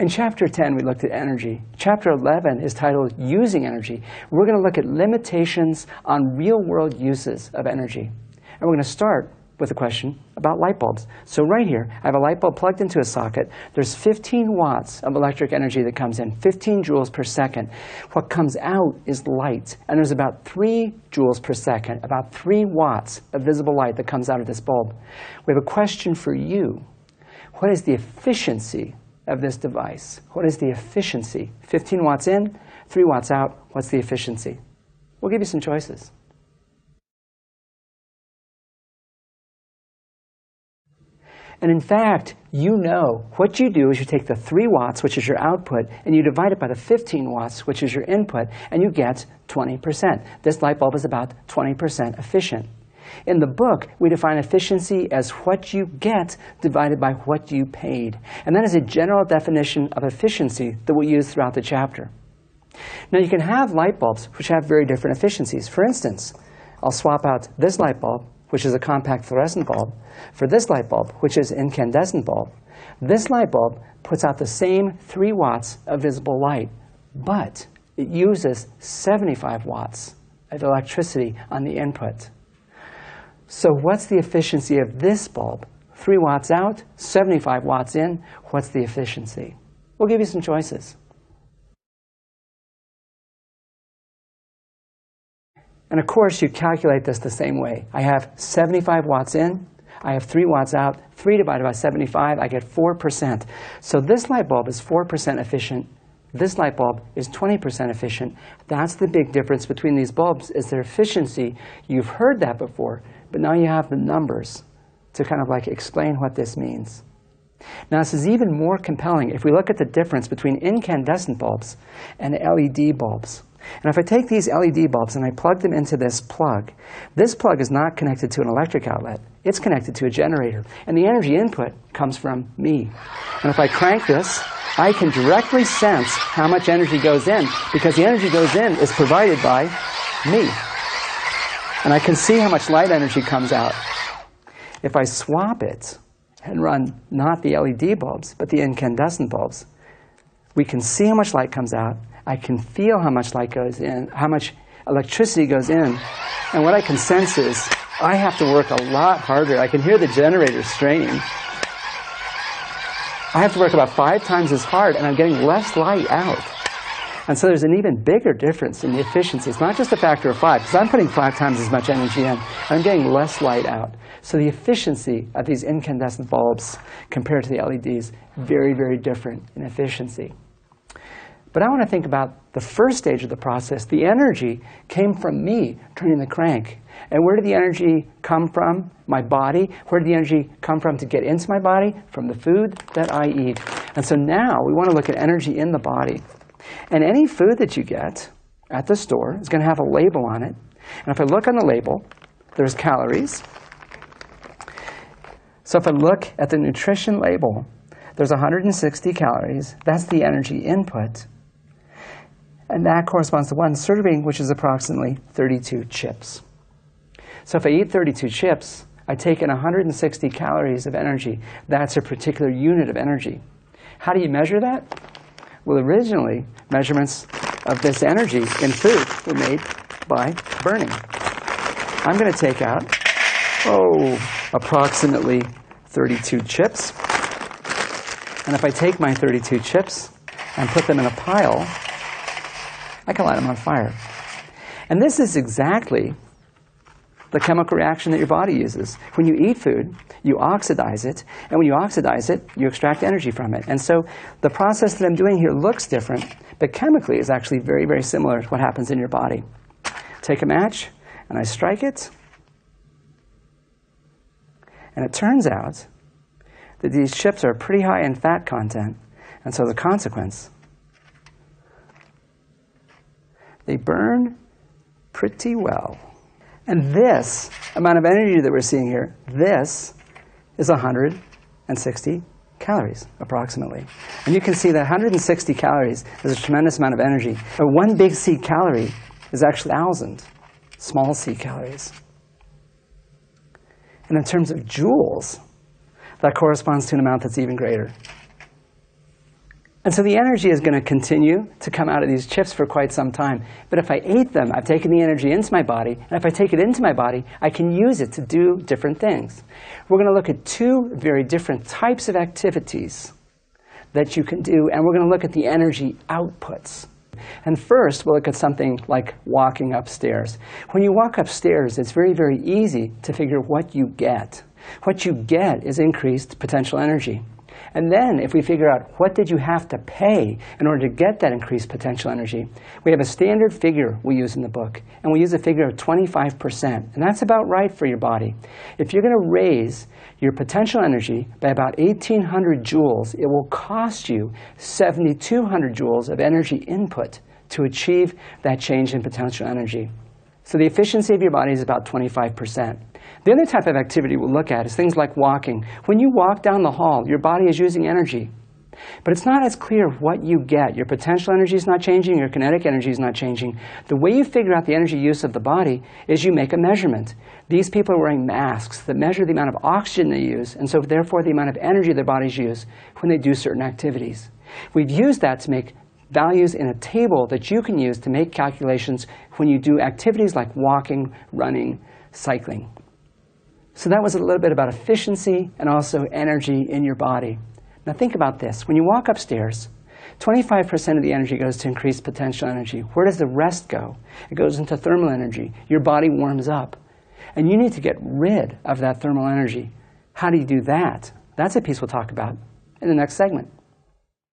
In Chapter 10, we looked at energy. Chapter 11 is titled Using Energy. We're going to look at limitations on real-world uses of energy. And we're going to start with a question about light bulbs. So right here, I have a light bulb plugged into a socket. There's 15 watts of electric energy that comes in, 15 joules per second. What comes out is light. And there's about 3 joules per second, about 3 watts of visible light that comes out of this bulb. We have a question for you. What is the efficiency of this device? What is the efficiency? 15 watts in, 3 watts out. What's the efficiency? We'll give you some choices. And in fact, you know what you do is you take the 3 watts, which is your output, and you divide it by the 15 watts, which is your input, and you get 20%. This light bulb is about 20% efficient. In the book, we define efficiency as what you get divided by what you paid. And that is a general definition of efficiency that we'll use throughout the chapter. Now, you can have light bulbs which have very different efficiencies. For instance, I'll swap out this light bulb, which is a compact fluorescent bulb, for this light bulb, which is an incandescent bulb. This light bulb puts out the same 3 watts of visible light, but it uses 75 watts of electricity on the input. So what's the efficiency of this bulb? 3 watts out, 75 watts in. What's the efficiency? We'll give you some choices. And of course, you calculate this the same way. I have 75 watts in. I have 3 watts out. 3 divided by 75, I get 4%. So this light bulb is 4% efficient. This light bulb is 20% efficient. That's the big difference between these bulbs, is their efficiency. You've heard that before, but now you have the numbers to kind of like explain what this means. Now, this is even more compelling if we look at the difference between incandescent bulbs and LED bulbs. And if I take these LED bulbs and I plug them into this plug is not connected to an electric outlet. It's connected to a generator. And the energy input comes from me. And if I crank this, I can directly sense how much energy goes in, because the energy goes in is provided by me. And I can see how much light energy comes out. If I swap it and run not the LED bulbs, but the incandescent bulbs, we can see how much light comes out. I can feel how much light goes in, how much electricity goes in. And what I can sense is I have to work a lot harder. I can hear the generator straining. I have to work about 5 times as hard, and I'm getting less light out. And so there's an even bigger difference in the efficiency. It's not just a factor of 5, because I'm putting 5 times as much energy in, and I'm getting less light out. So the efficiency of these incandescent bulbs compared to the LEDs, very, very different in efficiency. But I want to think about the first stage of the process. The energy came from me turning the crank. And where did the energy come from? My body. Where did the energy come from to get into my body? From the food that I eat. And so now we want to look at energy in the body. And any food that you get at the store is going to have a label on it. And if I look on the label, there's calories. So if I look at the nutrition label, there's 160 calories. That's the energy input. And that corresponds to 1 serving, which is approximately 32 chips. So if I eat 32 chips, I take in 160 calories of energy. That's a particular unit of energy. How do you measure that? Well, originally, measurements of this energy in food were made by burning. I'm going to take out, approximately 32 chips. And if I take my 32 chips and put them in a pile, I can light them on fire. And this is exactly the chemical reaction that your body uses. When you eat food, you oxidize it. And when you oxidize it, you extract energy from it. And so the process that I'm doing here looks different, but chemically is actually very, very similar to what happens in your body. Take a match, and I strike it. And it turns out that these chips are pretty high in fat content. And so the consequence, they burn pretty well. And this amount of energy that we're seeing here, this is 160 calories, approximately. And you can see that 160 calories is a tremendous amount of energy. But 1 big C calorie is actually 1,000 small c calories. And in terms of joules, that corresponds to an amount that's even greater. And so the energy is going to continue to come out of these chips for quite some time. But if I ate them, I've taken the energy into my body, and if I take it into my body, I can use it to do different things. We're going to look at two very different types of activities that you can do, and we're going to look at the energy outputs. And first, we'll look at something like walking upstairs. When you walk upstairs, it's very, very easy to figure what you get. What you get is increased potential energy. And then, if we figure out what did you have to pay in order to get that increased potential energy, we have a standard figure we use in the book. And we use a figure of 25%. And that's about right for your body. If you're going to raise your potential energy by about 1,800 joules, it will cost you 7,200 joules of energy input to achieve that change in potential energy. So the efficiency of your body is about 25%. The other type of activity we'll look at is things like walking. When you walk down the hall, your body is using energy. But it's not as clear what you get. Your potential energy is not changing. Your kinetic energy is not changing. The way you figure out the energy use of the body is you make a measurement. These people are wearing masks that measure the amount of oxygen they use, and so therefore the amount of energy their bodies use when they do certain activities. We've used that to make values in a table that you can use to make calculations when you do activities like walking, running, cycling. So that was a little bit about efficiency and also energy in your body. Now think about this. When you walk upstairs, 25% of the energy goes to increased potential energy. Where does the rest go? It goes into thermal energy. Your body warms up. And you need to get rid of that thermal energy. How do you do that? That's a piece we'll talk about in the next segment.